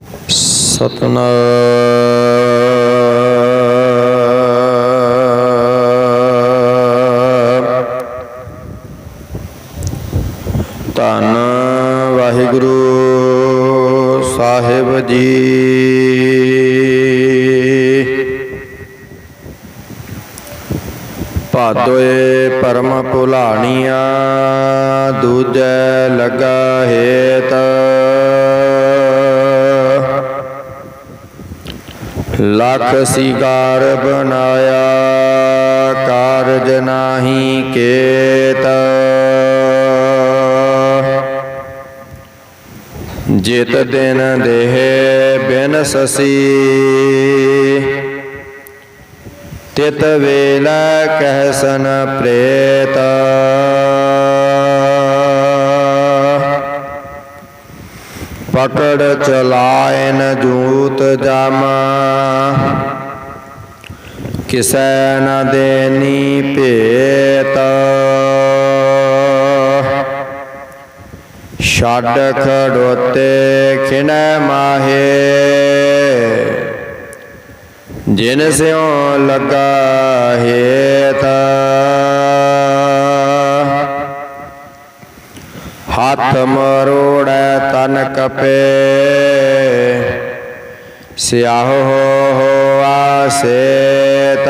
ਸਤਿਨਾਮ। ਧੰਨ ਵਾਹਿਗੁਰੂ ਸਾਹਿਬ ਜੀ। ਭਾਦੋਏ ਪਰਮ ਭੁਲਾਣੀਆਂ, ਦੂਜੈ ਲੱਗਾ ਹੇਤ। ਲੱਖ ਸਿਗਾਰ ਬਨਾਇਆ, ਕਾਰਜ ਨਾਹੀ ਕੇਤ। ਜਿਤ ਦਿਨ ਦੇਹ ਬਿਨ ਸਸੀ, ਤਿਤ ਵੇਲਾ ਕਹਿਸਨ ਪ੍ਰੇਤ। ਪਕੜ ਚਲਾਇਨ ਜੂਤ ਜਾਮਾ, ਕਿਸੈ ਨ ਦੇਨੀ ਭੇਤ। ਛੱਡ ਖੜੋਤੇ ਖਿਨੈ ਮਾਹੇ, ਜਿਨ ਸਿਉ ਲੱਗਾ ਹੇਤ। ਹੱਥ ਮਰੋੜੈ ਤਨ ਕਪੇ, ਸਿਆਹੋ ਹੋਆ ਸੇਤ।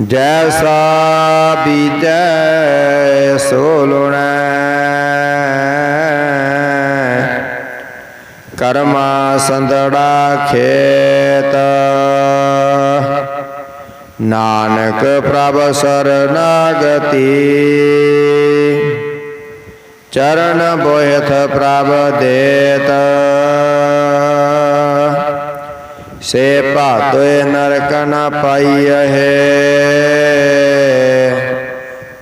ਜੈਸਾ ਬੀਜੈ ਸੋ ਲੁਣੈ, ਕਰਮਾ ਸੰਦੜਾ ਖੇਤ। ਨਾਨਕ ਪ੍ਰਭ ਸਰਨਾਗਤੀ, ਚਰਨ ਬੋਹਿਥ ਪ੍ਰਭ ਦੇਤ। ਸੇ ਭਾਤੋਏ ਨਰਕ ਨ ਪਾਈਅਹੇ,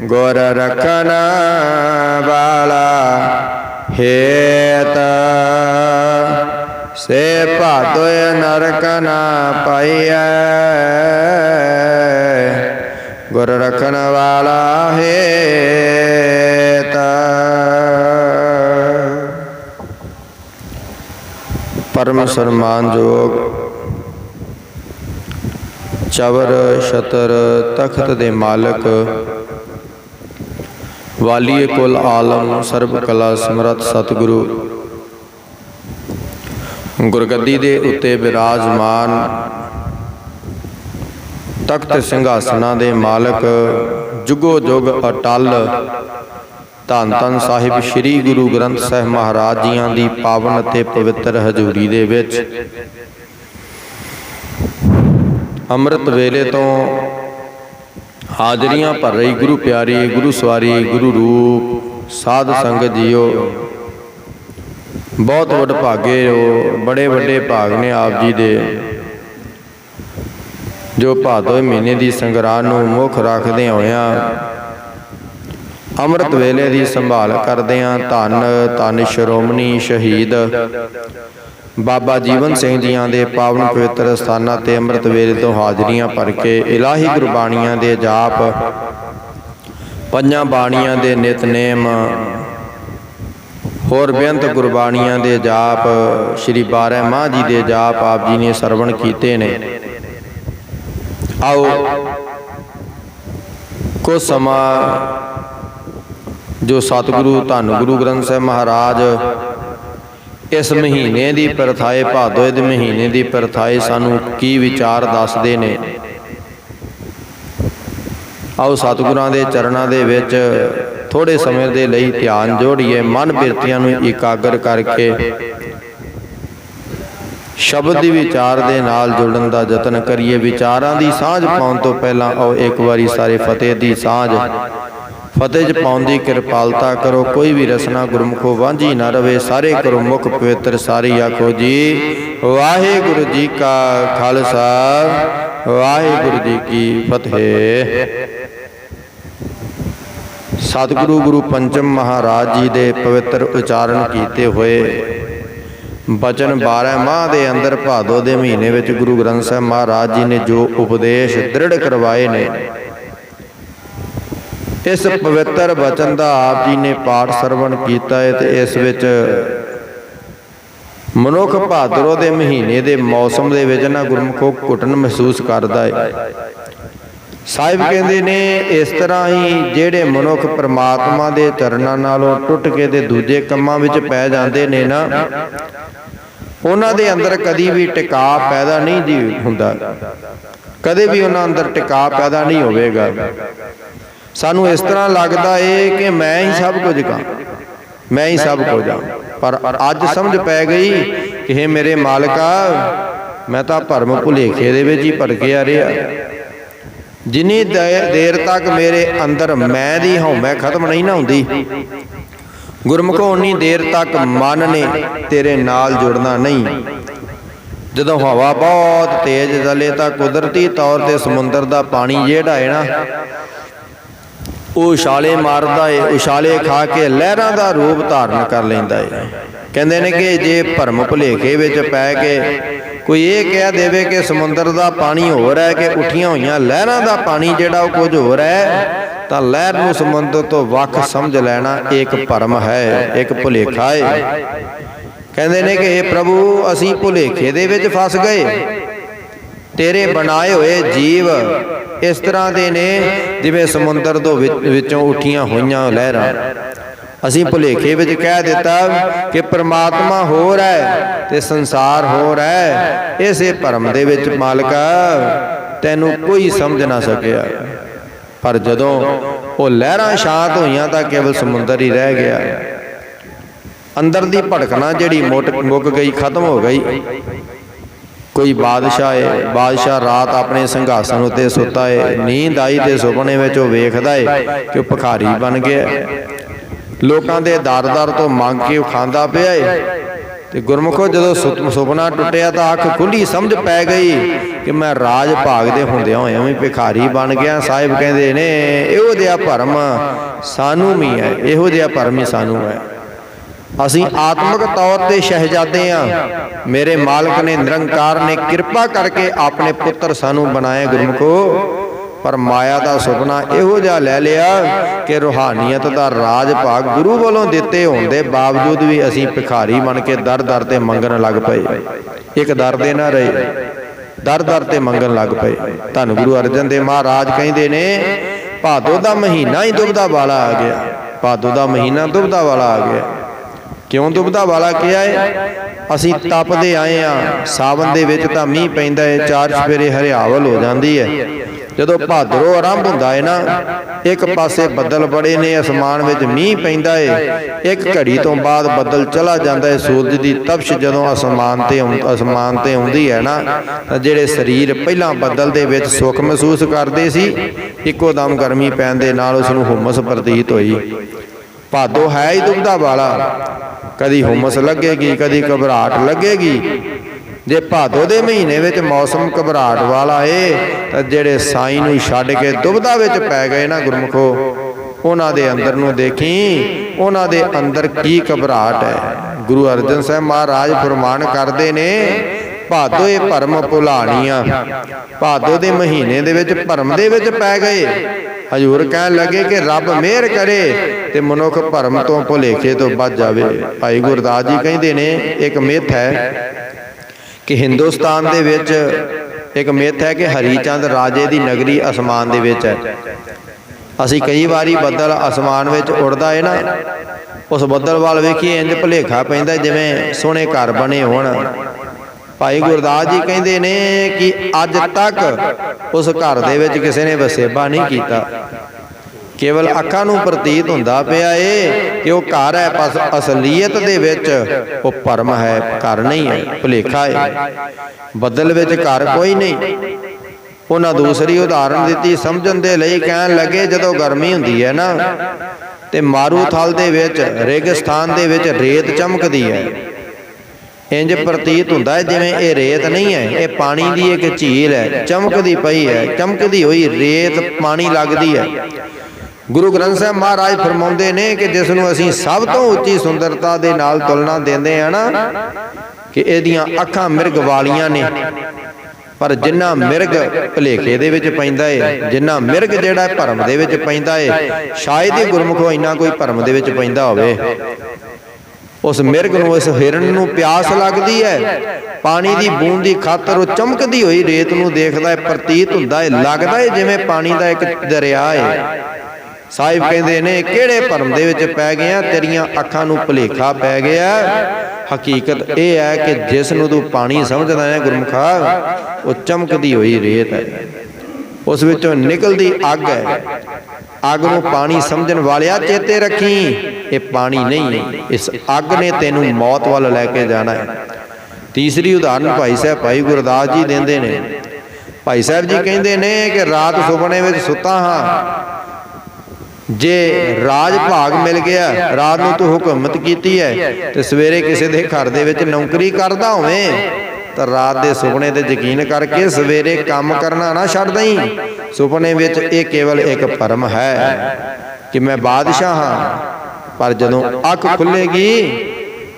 ਗੁਰ ਰਖਨ ਵਾਲਾ ਹੇਤ। ਸੇ ਭਾਤੋਏ ਨਰਕ ਨ ਪਾਈਐ, ਗੁਰ ਰਖਨ ਵਾਲਾ ਹੇਤ। ਪਰਮ ਸਨਮਾਨਯੋਗ ਚਵਰ ਛਤਰ ਤਖਤ ਦੇ ਮਾਲਕ, ਵਾਲੀਏ ਕੁਲ ਆਲਮ ਸਰਬ ਕਲਾ ਸਮਰੱਥ ਸਤਿਗੁਰੂ, ਗੁਰਗੱਦੀ ਦੇ ਉੱਤੇ ਬਿਰਾਜਮਾਨ ਤਖਤ ਸਿੰਘਾਸਨਾਂ ਦੇ ਮਾਲਕ, ਜੁਗੋ ਜੁਗ ਅਟਲ ਧੰਨ ਧੰਨ ਸਾਹਿਬ ਸ੍ਰੀ ਗੁਰੂ ਗ੍ਰੰਥ ਸਾਹਿਬ ਮਹਾਰਾਜ ਜੀਆਂ ਦੀ ਪਾਵਨ ਅਤੇ ਪਵਿੱਤਰ ਹਜ਼ੂਰੀ ਦੇ ਵਿੱਚ ਅੰਮ੍ਰਿਤ ਵੇਲੇ ਤੋਂ ਹਾਜ਼ਰੀਆਂ ਭਰ ਰਹੀ ਗੁਰੂ ਪਿਆਰੀ, ਗੁਰੂ ਸਵਾਰੀ, ਗੁਰੂ ਰੂਪ ਸਾਧ ਸੰਗਤ ਜੀਓ, ਬਹੁਤ ਵਡਭਾਗੇ ਹੋ। ਬੜੇ ਵੱਡੇ ਭਾਗ ਨੇ ਆਪ ਜੀ ਦੇ, ਜੋ ਭਾਦੋਂ ਮਹੀਨੇ ਦੀ ਸੰਗਰਾਂਦ ਨੂੰ ਮੁੱਖ ਰੱਖਦੇ ਹੋਇਆਂ ਅੰਮ੍ਰਿਤ ਵੇਲੇ ਦੀ ਸੰਭਾਲ ਕਰਦਿਆਂ ਧੰਨ ਧੰਨ ਸ਼੍ਰੋਮਣੀ ਸ਼ਹੀਦ ਬਾਬਾ ਜੀਵਨ ਸਿੰਘ ਜੀਆਂ ਦੇ ਪਾਵਨ ਪਵਿੱਤਰ ਸਥਾਨਾਂ ਤੇ ਅੰਮ੍ਰਿਤ ਵੇਲੇ ਤੋਂ ਹਾਜ਼ਰੀਆਂ ਭਰ ਕੇ ਇਲਾਹੀ ਗੁਰਬਾਣੀਆਂ ਦੇ ਜਾਪ, ਪੰਜਾਂ ਬਾਣੀਆਂ ਦੇ ਨਿਤਨੇਮ, ਹੋਰ ਬੇਅੰਤ ਗੁਰਬਾਣੀਆਂ ਦੇ ਜਾਪ, ਸ਼੍ਰੀ 12 ਮਾਹ ਜੀ ਦੇ ਜਾਪ ਆਪ ਜੀ ਨੇ ਸਰਵਣ ਕੀਤੇ ਨੇ। ਆਓ ਕੁਝ ਸਮਾਂ ਜੋ ਸਤਿਗੁਰੂ ਧੰਨ ਗੁਰੂ ਗ੍ਰੰਥ ਸਾਹਿਬ ਮਹਾਰਾਜ ਇਸ ਮਹੀਨੇ ਦੀ ਪ੍ਰਥਾਏ, ਭਾਦੋਂ ਦੇ ਮਹੀਨੇ ਦੀ ਪ੍ਰਥਾਏ ਸਾਨੂੰ ਕੀ ਵਿਚਾਰ ਦੱਸਦੇ ਨੇ। ਆਓ ਸਤਿਗੁਰਾਂ ਦੇ ਚਰਨਾਂ ਦੇ ਵਿੱਚ ਥੋੜੇ ਸਮੇਂ ਦੇ ਲਈ ਧਿਆਨ ਜੋੜੀਏ, ਮਨ ਬਿਰਤੀਆਂ ਨੂੰ ਇਕਾਗਰ ਕਰਕੇ ਸ਼ਬਦ ਦੀ ਵਿਚਾਰ ਦੇ ਨਾਲ ਜੁੜਨ ਦਾ ਯਤਨ ਕਰੀਏ। ਵਿਚਾਰਾਂ ਦੀ ਸਾਂਝ ਪਾਉਣ ਤੋਂ ਪਹਿਲਾਂ ਆਓ ਇੱਕ ਵਾਰੀ ਸਾਰੇ ਫਤਿਹ ਦੀ ਸਾਂਝ, ਫਤਿਹ 'ਚ ਪਾਉਣ ਦੀ ਕਿਰਪਾਲਤਾ ਕਰੋ। ਕੋਈ ਵੀ ਰਸਨਾ ਗੁਰਮੁਖੋਂ ਵਾਂਝੀ ਨਾ ਰਵੇ, ਸਾਰੇ ਕਰੋ ਮੁਖ ਪਵਿੱਤਰ, ਸਾਰੀ ਆਖੋ ਜੀ ਵਾਹਿਗੁਰੂ ਜੀ ਕਾ ਖਾਲਸਾ, ਵਾਹਿਗੁਰੂ ਜੀ ਕੀ ਫਤਿਹ। ਸਤਿਗੁਰੂ ਗੁਰੂ ਪੰਚਮ ਮਹਾਰਾਜ ਜੀ ਦੇ ਪਵਿੱਤਰ ਉਚਾਰਨ ਕੀਤੇ ਹੋਏ ਬਚਨ 12 ਮਾਹ ਦੇ ਅੰਦਰ ਭਾਦੋਂ ਦੇ ਮਹੀਨੇ ਵਿੱਚ ਗੁਰੂ ਗ੍ਰੰਥ ਸਾਹਿਬ ਮਹਾਰਾਜ ਜੀ ਨੇ ਜੋ ਉਪਦੇਸ਼ ਦ੍ਰਿੜ ਕਰਵਾਏ ਨੇ, इस पवित्र वचन का आप जी ने पाठ सरवण किया है तो इस विच मनुख भादरों के महीने के मौसम के विच ना गुरमुखो घुटन महसूस करता है। साहिब कहते ने इस तरह ही जेड़े मनुख परमात्मा के चरणों नालों टुट के ते दूजे कामां विच पै जाते ने ना, उन्हां दे अंदर कदी भी टिका पैदा नहीं जी हुंदा, कदे भी उन्हां अंदर टिका पैदा नहीं होवेगा। सानू इस तरह लगता है कि मैं ही सब कुछ हाँ, मैं ही सब कुछ हाँ, पर अज समझ पै गई कि हे मेरे मालिका, मैं तो भरम भुलेखे दे विच ही भटकिया रहा। जिन्नी देर तक मेरे अंदर मैं दी हौमै खत्म नहीं ना हुंदी, गुरमुखो उन्नी देर तक मन ने तेरे नाल जुड़ना नहीं। जदों हवा बहुत तेज चले तो कुदरती तौर पर समुद्र का पानी जिहड़ा है ना, वो उछाले मारदा है, उछाले खा के लहरां का रूप धारण कर लैंदा है। कहते हैं कि जे भरम भुलेखे विच पै के कोई ये कह देवे कि समुद्र का पानी हो रहा है कि उठियां हुई लहरां का पानी जिहड़ा वो कुछ हो रहा है, तो लहर नूं समुद्र तो वख समझ लेना एक भरम है, एक भुलेखा है। कहते हैं कि हे प्रभु, असी भुलेखे दे विच फस गए। तेरे बनाए हुए जीव इस तरह के ने जिवें समुद्र तो विचों उठियां हुई लहरां। असी भुलेखे विच कह दिता कि परमात्मा हो रहा है ते संसार हो रहा है। इसे भरम दे विच मालिका तैनू कोई समझ ना सकिया, पर जदों वो लहरां शांत होईयां तां केवल समुद्र ही रह गया। अंदर दी भड़कना जिहड़ी मुक गई, खत्म हो गई। कोई बादशाह है, बादशाह रात अपने संघासन उत्ते सुता है, नींद आई तो सुपने में वेखदा है कि वह भिखारी बन गया, लोगों के दर दर तो मंग के खांदा पिया है। ते गुरमुखो जदों सुपना टुटिया तो अख खुली, समझ पै गई कि मैं राज भाग दे हुंदियां होइयां भी भिखारी बन गया। साहिब कहते ने इहो जिहा भरम सानू भी है, इहो जिहा भरम ही सानू है। असी आत्मक तौर पर शहजादे हाँ, मेरे मालिक ने निरंकार ने कृपा करके अपने पुत्र सानू बनाए गुरमुखो, पर माया का सुपना इहो जिहा लै लिया कि रूहानीयत का राज भाग गुरु वालों दिते होने के बावजूद भी असी भिखारी बन के दर दर ते मंगन लग पे। एक दर दे ना रहे, दर दर ते मंगन लग पे। धन गुरु अर्जन देव महाराज कहते ने भादो का महीना ही दुबदा वाला आ गया, भादो का महीना दुबदा वाला आ गया। क्यों दुबदा वाला किया है? असी तपदे आए हाँ, सावन दे विच तां मीह पैंदा है, चार चफेरे हरियावल हो जाती है। जदों भादरों आरंभ हुंदा है ना, एक पासे बदल बड़े ने, आसमान विच मीह पैंदा है, एक घड़ी तो बाद बदल चला जाता है। सूरज की तपश जदों आसमान ते आउंदी है ना, तां जिहड़े शरीर पहलां बदल दे विच सुख महसूस करदे सी, इक्को दम गर्मी पैण दे नाल उस नूं हुमस प्रतीत होई। भादो है ही दुबदा वाला, कदी हुमस लगेगी, कदी घबराहट लगेगी। जे भादो दे महीने विच मौसम घबराहट वाला है, तो जेड़े साईं नूं छड्ड के दुबदा विच पै गए ना गुरमुखो, उन्हां दे अंदर नूं देखी, उन्हां दे अंदर की घबराहट है। गुरु अर्जन साहब महाराज फरमान करदे ने, भादो ये भरम भुलाणियां, भादो दे महीने दे विच भरम दे विच पै गए। हजूर कहन लगे कि रब मेहर करे ते मनुख भरम तो भुलेखे तो बच जावे। भाई गुरदास जी कहते ने एक मिथ है कि हिंदुस्तान दे विच एक मिथ है कि हरीचंद राजे की नगरी आसमान दे विच है। असी कई बारी बदल आसमान विच उड़दा है ना, उस बदल वाल वेखिए इंज भुलेखा पैंदा जिवें सोहणे घर बने होण। भाई गुरदास जी कहते ने कि अज तक उस घर दे विच किसी ने वसेबा नहीं किया, केवल अखां नूं प्रतीत हुंदा पिया है कि वह घर है, पर असलीयत दे विच वो भरम है, घर नहीं है, भुलेखा है। बदल विच घर कोई नहीं। उन्हां दूसरी उदाहरण दी समझण दे लई कहण लगे, जदों गर्मी हुंदी है ना ते मारूथल दे विच रेगिस्तान दे विच रेत चमकदी है, इंज प्रतीत हुंदा है जिवें ये रेत नहीं है, ये पानी की एक झील है, चमकदी पई है, चमकदी हुई रेत पानी लगदी है। गुरु ग्रंथ साहब महाराज फरमाउंदे ने कि जिस नूं असीं सब तो उच्ची सुंदरता दे नाल तुलना देंदे आ ना, कि इहदियां अखां मिर्ग वालियां ने, पर जिन्ना मिर्ग भुलेखे दे विच पैंदा है, जिन्ना मिर्ग जिहड़ा भरम दे विच पैंदा है, शायद ही गुरमुखो इन्ना कोई भरम दे विच पैंदा होवे। उस मिर्ग नूं, उस हिरन नूं प्यास लगदी है, पानी दी बूंद दी खातर वो चमकदी होई रेत नूं देखदा है, प्रतीत हुंदा है, लगदा है जिवें पानी दा एक दरिया है। साहिब कहंदे ने किहड़े भरम दे विच पै गया, तेरियां अखां नूं भुलेखा पै गया। हकीकत यह है कि जिस नूं तू पानी समझदा है गुरमुखा, वो चमकदी हुई रेत है, उस विचों निकलदी अग है। अग नूं पानी समझण वालिया चेते रखी, ये पानी नहीं, इस अग ने तेनू मौत वाल लैके जाना है। तीसरी उदाहरण भाई साहब भाई गुरदास जी देंदे ने। भाई साहब जी कहंदे ने कि रात सुपने विच सुता हाँ, जे राज भाग मिल गया, रात नूं तू हुकूमत कीती है ते सवेरे किसी दे घर दे विच नौकरी करदा होवें, तो रात दे सुपने ते यकीन करके सवेरे काम करना ना छड्ड दई। सुपने विच ये केवल एक भरम है कि मैं बादशाह हाँ, पर जदों अख खुलेगी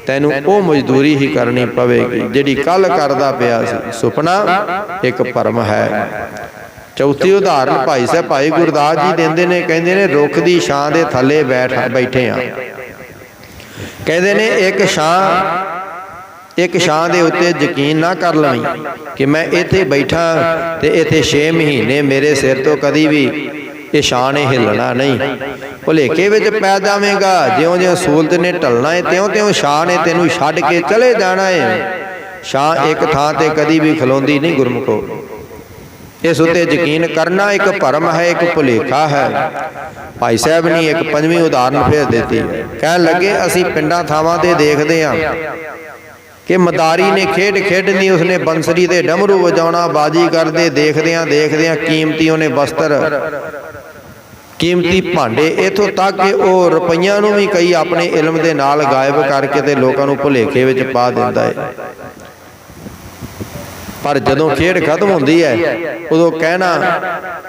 तैनू वो मजदूरी ही करनी पवेगी जिहड़ी कल करदा पिया सी। सुपना एक भरम है। चौथी उदाहरण भाई साहब भाई गुरदास जी देंदे ने, कहंदे ने रुख दी छां दे थल्ले बैठे हाँ। कहंदे ने एक छां दे उत्ते यकीन ना कर लवीं कि मैं इत्थे बैठा ते इत्थे 6 महीने मेरे सिर तो कदी भी ये छां ने हिलना नहीं। भुलेखे विच पै जावेगा, ज्यों ज्यों सूरज ने ढलना है त्यों त्यों छां ने तेनू छड्ड के चले जाना है। छां एक थां ते कदी भी खलोंदी नहीं गुरमुखो। इस उत्ते यकीन करना एक भरम है, एक भुलेखा है। भाई साहब ने एक 5वीं उदाहरण फिर देती है। कह लगे असी पिंडां थावां ते देखदे हां कि मदारी ने खेड खेडनी, उसने बंसरी ते डमरू वजाउणा, बाजी करदे देखदियां कीमती उन्हें वस्त्र, कीमती भांडे, इथों तक कि वह रुपईयां नूं भी कई अपने इलम दे नाल गायब करके ते लोकां नूं भुलेखे विच पा दिंदा है। पर जदों खेड खत्म होंदी है उदों कहना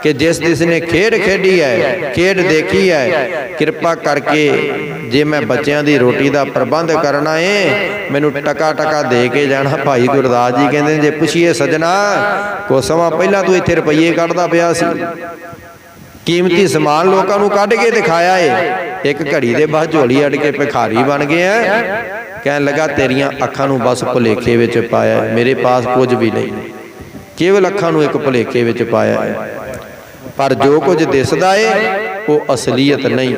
कि जिसने खेड खेडी है, खेड देखी है, कृपा करके जे मैं बच्चों की रोटी का प्रबंध करना है मैनू टका टका दे के जाना। भाई गुरदास जी कहते जे पुछिए सजना कुछ समा पहला तू इत्थे रुपये कढ़दा पिया सी, कीमती समान लोगों को कढ़ के दिखाया है, एक घड़ी के बाद झोली अड़ के भिखारी बन गया है। कहने लगा तेरियां अखां नूं बस भुलेखे विच पाया है, मेरे पास कुछ भी नहीं, केवल अखां नूं एक भुलेखे विच पाया है, पर जो कुछ दिसदा है वो असलीयत नहीं।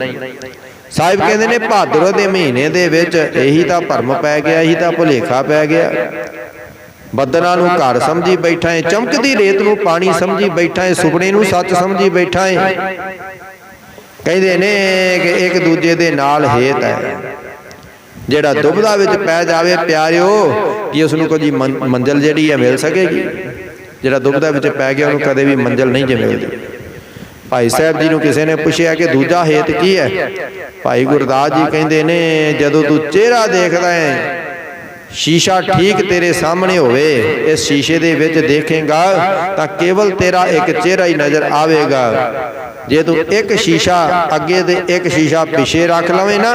साहिब कहते ने भादरों के महीने दे विच यही तां भरम पै गया, यही तां भुलेखा पै गया। बदनां नूं घर समझी बैठा है, चमकदी रेत नूं पानी समझी बैठा है, सुपने नूं सच समझी बैठा है। कहते ने कि एक दूजे दे नाल हेत है, जिहड़ा दुबदा विच पै जावे प्यारिओ कि उसनूं कोई मंजिल जिहड़ी है मिल सकेगी। जिहड़ा दुबदा विच पै गया उहनूं कदे भी मंजिल नहीं जे मिलदी। भाई साहब जी नूं किसी ने पुछया कि दूजा हेत की है? भाई गुरदास जी कहंदे ने जदों तू चेहरा देखदा है, शीशा ठीक तेरे सामने होवे, इस शीशे दे विच देखेगा तां केवल तेरा एक चेहरा ही नज़र आवेगा। जे तू एक शीशा अगे ते एक शीशा पिछे रख लवे ना,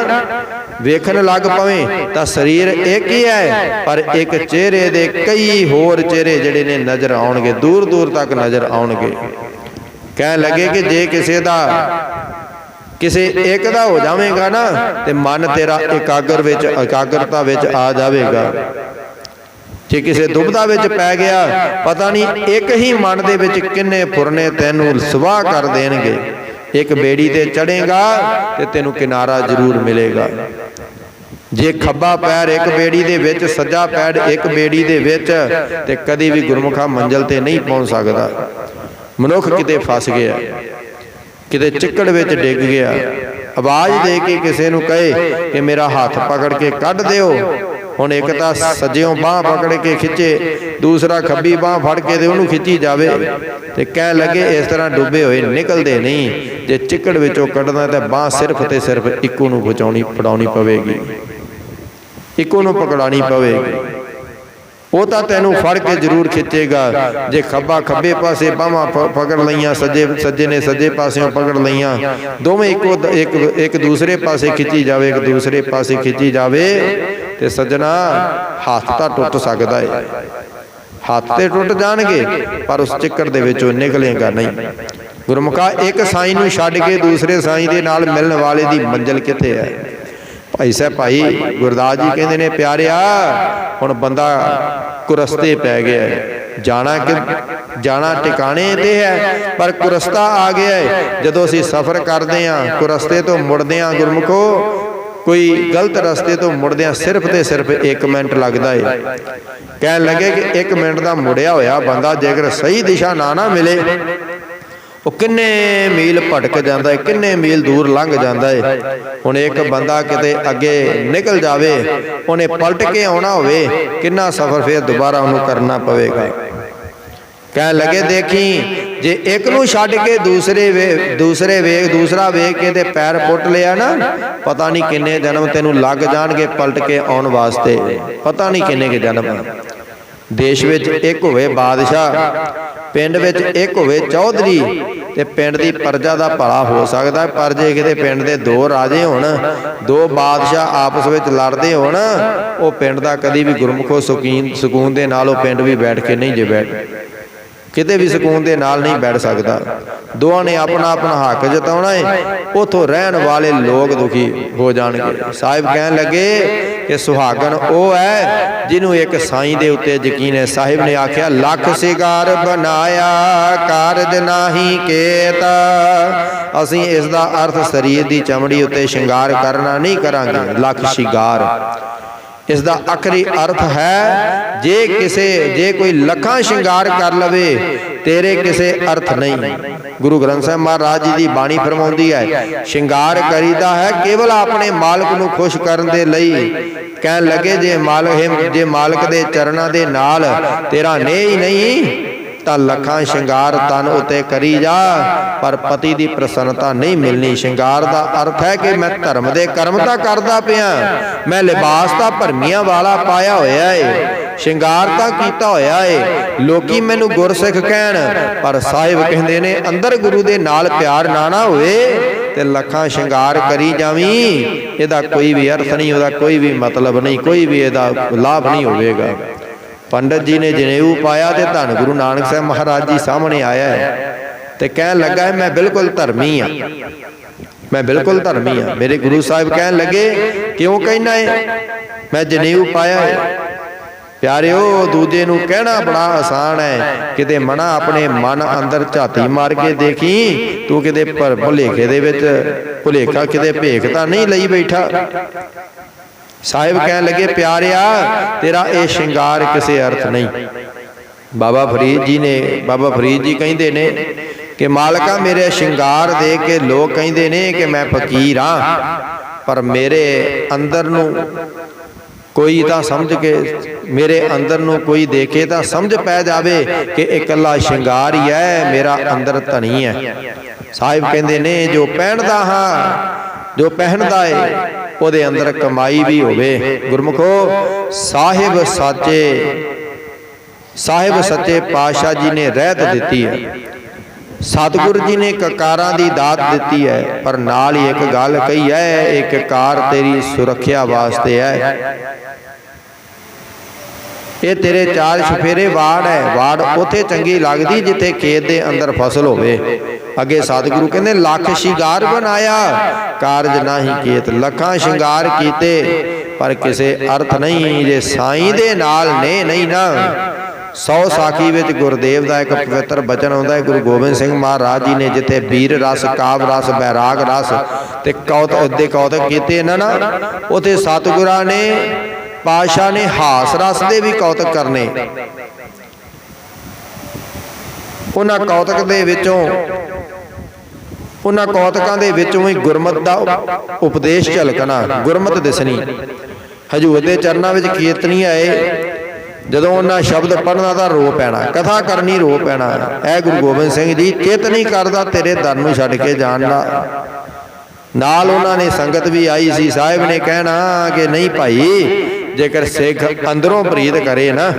वेखण लग पवे तां शरीर एक ही है, पर एक चेहरे दे कई होर चेहरे जिहड़े ने नज़र आउणगे, दूर दूर तक नज़र आउणगे। कह लगे कि जे किसी दा किसी एक दा हो जावेगा ना ते मन तेरा एकाग्रता विच आ जावेगा। जे किसी दुबदा विच पै गया पता नहीं एक ही मन दे विच किन्ने फुरने तैनू सवाह कर देणगे। एक बेड़ी ते चढ़ेगा ते तैनू किनारा जरूर मिलेगा। जे खब्बा पैर एक बेड़ी दे विच, सज्जा पैर एक बेड़ी दे विच, ते कदी भी गुरमुखा मंजिल ते नहीं पहुंच सकदा। मनुख किते फस गया, किते चिक्कड़ विच डिग गया, आवाज़ दे के किसी नूं कहे कि मेरा हाथ पकड़ के कढ़ दिओ, हुण एक तां सज्जियों बांह पकड़ के खिंचे, दूसरा खब्बी बांह फड़ के ते उहनूं खिंची जावे ते कह लगे इस तरह डुबे होए निकलदे नहीं। जे चिक्कड़ विचों कढ़ना तां बांह सिर्फ ते सिर्फ इक्को नूं फड़ाउणी पवेगी, इक्को नूं पकड़ानी पवेगी। वो तो तेनू फड़ के जरूर खिंचेगा। जे खब्बा खब्बे पासे बांहां पकड़ लईयां, सज्जे ने सज्जे पासों पकड़ लईयां, दोवें एक दूसरे पासे खिंची जावे, एक दूसरे पासे खिंची जावे ते सज्जना हाथ तां टुट सकदा है, ਹੱਥ ਤੇ ਟੁੱਟ ਜਾਣਗੇ ਪਰ ਉਸ ਚੱਕਰ ਦੇ ਵਿੱਚੋਂ ਨਿਕਲੇਗਾ ਨਹੀਂ। ਗੁਰਮੁਖਾ ਇੱਕ ਸਾਈਂ ਨੂੰ ਛੱਡ ਕੇ ਦੂਸਰੇ ਸਾਈਂ ਦੇ ਨਾਲ ਮਿਲਣ ਵਾਲੇ ਦੀ ਮੰਜ਼ਿਲ ਕਿੱਥੇ ਹੈ? ਭਾਈ ਸਾਹਿਬ ਭਾਈ ਗੁਰਦਾਸ ਜੀ ਕਹਿੰਦੇ ਨੇ, ਪਿਆਰਿਆ ਹੁਣ ਬੰਦਾ ਕੁਰਸਤੇ ਪੈ ਗਿਆ, ਜਾਣਾ ਟਿਕਾਣੇ ਤੇ ਹੈ ਪਰ ਕੁਰਸਤਾ ਆ ਗਿਆ ਹੈ। ਜਦੋਂ ਅਸੀਂ ਸਫ਼ਰ ਕਰਦੇ ਹਾਂ ਕੁਰਸਤੇ ਤੋਂ ਮੁੜਦੇ ਹਾਂ ਗੁਰਮੁਖੋ, ਕੋਈ ਗਲਤ ਰਸਤੇ ਤੋਂ ਮੁੜਦੇ ਹਾਂ ਸਿਰਫ ਤੇ ਸਿਰਫ 1 ਮਿੰਟ ਲੱਗਦਾ ਹੈ। ਕਹਿਣ ਲੱਗੇ ਕਿ 1 ਮਿੰਟ ਦਾ ਮੁੜਿਆ ਹੋਇਆ ਬੰਦਾ ਜੇਕਰ ਸਹੀ ਦਿਸ਼ਾ ਨਾ ਮਿਲੇ, ਉਹ ਕਿੰਨੇ ਮੀਲ ਭਟਕ ਜਾਂਦਾ ਹੈ, ਕਿੰਨੇ ਮੀਲ ਦੂਰ ਲੰਘ ਜਾਂਦਾ ਹੈ। ਹੁਣ ਇੱਕ ਬੰਦਾ ਕਿਤੇ ਅੱਗੇ ਨਿਕਲ ਜਾਵੇ, ਉਹਨੇ ਪਲਟ ਕੇ ਆਉਣਾ ਹੋਵੇ, ਕਿੰਨਾ ਸਫ਼ਰ ਫਿਰ ਦੁਬਾਰਾ ਉਹਨੂੰ ਕਰਨਾ ਪਵੇਗਾ। ਕਹਿਣ ਲੱਗੇ ਦੇਖੀ ਜੇ ਇੱਕ ਨੂੰ ਛੱਡ ਕੇ ਦੂਸਰਾ ਵੇਖ ਕੇ ਤੇ ਪੈਰ ਪੁੱਟ ਲਿਆ ਨਾ, ਪਤਾ ਨਹੀਂ ਕਿੰਨੇ ਜਨਮ ਤੈਨੂੰ ਲੱਗ ਜਾਣਗੇ ਪਲਟ ਕੇ ਆਉਣ ਵਾਸਤੇ, ਪਤਾ ਨਹੀਂ ਕਿੰਨੇ ਕੇ ਜਨਮ। ਦੇਸ਼ ਵਿੱਚ ਇੱਕ ਹੋਵੇ ਬਾਦਸ਼ਾਹ, ਪਿੰਡ ਵਿੱਚ ਇੱਕ ਹੋਵੇ ਚੌਧਰੀ, ਤੇ ਪਿੰਡ ਦੀ ਪ੍ਰਜਾ ਦਾ ਭਲਾ ਹੋ ਸਕਦਾ। ਪਰ ਜੇ ਕਿਤੇ ਪਿੰਡ ਦੇ 2 ਰਾਜੇ ਹੋਣ, 2 ਬਾਦਸ਼ਾਹ ਆਪਸ ਵਿੱਚ ਲੜਦੇ ਹੋਣ, ਉਹ ਪਿੰਡ ਦਾ ਕਦੀ ਵੀ ਗੁਰਮੁਖੋ ਸਕੂਨ ਦੇ ਨਾਲ ਉਹ ਪਿੰਡ ਵੀ ਬੈਠ ਕੇ ਨਹੀਂ ਜੇ ਬੈਠ ਕਿਤੇ ਵੀ ਸਕੂਨ ਦੇ ਨਾਲ ਨਹੀਂ ਬੈਠ ਸਕਦਾ। ਦੋਵਾਂ ਨੇ ਆਪਣਾ ਆਪਣਾ ਹੱਕ ਜਤਾਉਣਾ ਹੈ, ਉੱਥੋਂ ਰਹਿਣ ਵਾਲੇ ਲੋਕ ਦੁਖੀ ਹੋ ਜਾਣਗੇ। ਸਾਹਿਬ ਕਹਿਣ ਲੱਗੇ ਕਿ ਸੁਹਾਗਣ ਉਹ ਹੈ ਜਿਹਨੂੰ ਇੱਕ ਸਾਈਂ ਦੇ ਉੱਤੇ ਯਕੀਨ ਹੈ। ਸਾਹਿਬ ਨੇ ਆਖਿਆ ਲੱਖ ਸ਼ਿੰਗਾਰ ਬਣਾਇਆ ਕਾਰਜ ਨਾਹੀ ਕੇਤ। ਅਸੀਂ ਇਸ ਦਾ ਅਰਥ ਸਰੀਰ ਦੀ ਚਮੜੀ ਉੱਤੇ ਸ਼ਿੰਗਾਰ ਕਰਨਾ ਨਹੀਂ ਕਰਾਂਗੇ। ਲੱਖ ਸ਼ਿੰਗਾਰ ਇਸ ਦਾ ਆਖਰੀ ਅਰਥ ਹੈ ਜੇ ਕੋਈ ਲੱਖਾਂ ਸ਼ਿੰਗਾਰ ਕਰ ਲਵੇ ਤੇਰੇ ਕਿਸੇ ਅਰਥ ਨਹੀਂ। ਗੁਰੂ ਗ੍ਰੰਥ ਸਾਹਿਬ ਮਹਾਰਾਜ ਜੀ ਦੀ ਬਾਣੀ ਫਰਮਾਉਂਦੀ ਹੈ ਸ਼ਿੰਗਾਰ ਕਰੀਦਾ ਹੈ ਕੇਵਲ ਆਪਣੇ ਮਾਲਕ ਨੂੰ ਖੁਸ਼ ਕਰਨ ਦੇ ਲਈ। ਕਹਿਣ ਲੱਗੇ ਜੇ ਮਾਲਕ ਦੇ ਚਰਨਾਂ ਦੇ ਨਾਲ ਤੇਰਾ ਨੇਹ ਹੀ ਨਹੀਂ ਤਾਂ ਲੱਖਾਂ ਸ਼ਿੰਗਾਰ ਤਨ ਉਤੇ ਕਰੀ ਜਾ, ਪਰ ਪਤੀ ਦੀ ਪ੍ਰਸੰਨਤਾ ਨਹੀਂ ਮਿਲਣੀ। ਸ਼ਿੰਗਾਰ ਦਾ ਅਰਥ ਹੈ ਕਿ ਮੈਂ ਧਰਮ ਦੇ ਕਰਮ ਤਾਂ ਕਰਦਾ ਪਿਆ, ਮੈਂ ਲਿਬਾਸ ਤਾਂ ਭਰਮੀਆਂ ਵਾਲਾ ਪਾਇਆ ਹੋਇਆ ਏ, ਸ਼ਿੰਗਾਰ ਤਾਂ ਕੀਤਾ ਹੋਇਆ ਏ, ਲੋਕੀ ਮੈਨੂੰ ਗੁਰਸਿੱਖ ਕਹਿਣ, ਪਰ ਸਾਹਿਬ ਕਹਿੰਦੇ ਨੇ ਅੰਦਰ ਗੁਰੂ ਦੇ ਨਾਲ ਪਿਆਰ ਨਾ ਹੋਵੇ ਤੇ ਲੱਖਾਂ ਸ਼ਿੰਗਾਰ ਕਰੀ ਜਾਵੀਂ, ਇਹਦਾ ਕੋਈ ਵੀ ਅਰਥ ਨਹੀਂ, ਉਹਦਾ ਕੋਈ ਵੀ ਮਤਲਬ ਨਹੀਂ, ਕੋਈ ਵੀ ਇਹਦਾ ਲਾਭ ਨਹੀਂ ਹੋਵੇਗਾ। ਪੰਡਤ ਜੀ ਨੇ ਜਨੇਊ ਪਾਇਆ ਤੇ ਧੰਨ ਗੁਰੂ ਨਾਨਕ ਸਾਹਿਬ ਮਹਾਰਾਜ ਜੀ ਸਾਹਮਣੇ ਆਇਆ ਹੈ ਤੇ ਕਹਿਣ ਲੱਗਾ ਮੈਂ ਬਿਲਕੁਲ ਧਰਮੀ ਆ, ਮੈਂ ਬਿਲਕੁਲ ਧਰਮੀ ਆ। ਮੇਰੇ ਗੁਰੂ ਸਾਹਿਬ ਕਹਿਣ ਲੱਗੇ ਕਿਉਂ ਕਹਿਣਾ ਹੈ? ਮੈਂ ਜਨੇਊ ਪਾਇਆ ਹੈ। ਪਿਆਰਿਓ ਦੂਜੇ ਨੂੰ ਕਹਿਣਾ ਬੜਾ ਆਸਾਨ ਹੈ, ਕਿਤੇ ਮਨਾ ਆਪਣੇ ਮਨ ਅੰਦਰ ਝਾਤੀ ਮਾਰ ਕੇ ਦੇਖੀ ਤੂੰ ਕਿਤੇ ਭੁਲੇਖੇ ਦੇ ਵਿੱਚ ਭੁਲੇਖਾ ਕਿਤੇ ਭੇਖ ਤਾਂ ਨਹੀਂ ਲਈ ਬੈਠਾ। ਸਾਹਿਬ ਕਹਿਣ ਲੱਗੇ ਪਿਆਰਿਆ ਤੇਰਾ ਇਹ ਸ਼ਿੰਗਾਰ ਕਿਸੇ ਅਰਥ ਨਹੀਂ। ਬਾਬਾ ਫਰੀਦ ਜੀ ਕਹਿੰਦੇ ਨੇ ਕਿ ਮਾਲਕਾ ਮੇਰੇ ਸ਼ਿੰਗਾਰ ਦੇ ਕੇ ਲੋਕ ਕਹਿੰਦੇ ਨੇ ਕਿ ਮੈਂ ਫਕੀਰ ਹਾਂ, ਪਰ ਮੇਰੇ ਅੰਦਰ ਨੂੰ ਕੋਈ ਤਾਂ ਸਮਝ ਕੇ ਮੇਰੇ ਅੰਦਰ ਨੂੰ ਕੋਈ ਦੇਖੇ ਤਾਂ ਸਮਝ ਪੈ ਜਾਵੇ ਕਿ ਇਕੱਲਾ ਸ਼ਿੰਗਾਰ ਹੀ ਹੈ, ਮੇਰਾ ਅੰਦਰ ਧਨੀ ਹੈ। ਸਾਹਿਬ ਕਹਿੰਦੇ ਨੇ ਜੋ ਪਹਿਨਦਾ ਏ ਉਹਦੇ ਅੰਦਰ ਕਮਾਈ ਵੀ ਹੋਵੇ। ਗੁਰਮੁਖੋ ਸਾਹਿਬ ਸੱਚੇ ਪਾਤਸ਼ਾਹ ਜੀ ਨੇ ਰਹਿਤ ਦਿੱਤੀ ਹੈ, ਸਤਿਗੁਰ ਜੀ ਨੇ ਕਕਾਰਾਂ ਦੀ ਦਾਤ ਦਿੱਤੀ ਹੈ, ਪਰ ਨਾਲ ਹੀ ਇੱਕ ਗੱਲ ਕਹੀ ਹੈ ਇੱਕ ਕਾਰ ਤੇਰੀ ਸੁਰੱਖਿਆ ਵਾਸਤੇ ਹੈ। ਇਹ ਤੇਰੇ 4 ਚੁਫੇਰੇ ਵਾੜ ਹੈ, ਵਾੜ ਉੱਥੇ ਚੰਗੀ ਲੱਗਦੀ ਜਿੱਥੇ ਖੇਤ ਦੇ ਅੰਦਰ ਫਸਲ ਹੋਵੇ। ਅੱਗੇ ਸਤਿਗੁਰੂ ਕਹਿੰਦੇ ਲੱਖ ਸ਼ਿੰਗਾਰ ਬਣਾਇਆ ਕਾਰਜ ਨਾਹੀ ਕੇਤ। ਲੱਖਾਂ ਸ਼ਿੰਗਾਰ ਕੀਤੇ ਪਰ ਕਿਸੇ ਅਰਥ ਨਹੀਂ ਜੇ ਸਾਈਂ ਦੇ ਨਾਲ ਨੇ ਨਹੀਂ ਨਾ। 100 ਸਾਖੀ ਵਿੱਚ ਗੁਰਦੇਵ ਦਾ ਇੱਕ ਪਵਿੱਤਰ ਬਚਨ ਆਉਂਦਾ ਹੈ। ਗੁਰੂ ਗੋਬਿੰਦ ਸਿੰਘ ਮਹਾਰਾਜ ਜੀ ਨੇ ਜਿੱਥੇ ਵੀਰ ਰਸ, ਕਾਵ ਰਸ, ਬੈਰਾਗ ਰਸ ਤੇ ਕੌਤਕ ਕੀਤੇ ਨਾ ਉੱਥੇ ਸਤਿਗੁਰਾਂ ਨੇ ਪਾਤਸ਼ਾਹ ਨੇ ਹਾਸ ਰਸ ਦੇ ਵੀ ਕੌਤਕ ਕਰਨੇ। ਉਹਨਾਂ ਕੌਤਕਾਂ ਦੇ ਵਿੱਚੋਂ ਹੀ ਗੁਰਮਤਿ ਦਾ ਉਪਦੇਸ਼ ਝਲਕਣਾ, ਗੁਰਮਤਿ ਦਿਸਣੀ। ਹਜ਼ੂਰ ਦੇ ਚਰਨਾਂ ਵਿੱਚ ਕੀਰਤਨੀ ਆਏ, ਜਦੋਂ ਉਹਨਾਂ ਸ਼ਬਦ ਪੜ੍ਹਨਾ ਤਾਂ ਰੋ ਪੈਣਾ, ਕਥਾ ਕਰਨੀ ਰੋ ਪੈਣਾ। ਇਹ ਗੁਰੂ ਗੋਬਿੰਦ ਸਿੰਘ ਜੀ ਚਿੱਤ ਨਹੀਂ ਕਰਦਾ ਤੇਰੇ ਦਰ ਨੂੰ ਛੱਡ ਕੇ ਜਾਣ ਦਾ। ਨਾਲ ਉਹਨਾਂ ਨੇ ਸੰਗਤ ਵੀ ਆਈ ਸੀ। ਸਾਹਿਬ ਨੇ ਕਹਿਣਾ ਕਿ ਨਹੀਂ ਭਾਈ, ਜੇਕਰ ਸਿੱਖ ਅੰਦਰੋਂ ਪ੍ਰੀਤ ਕਰੇ ਨਾ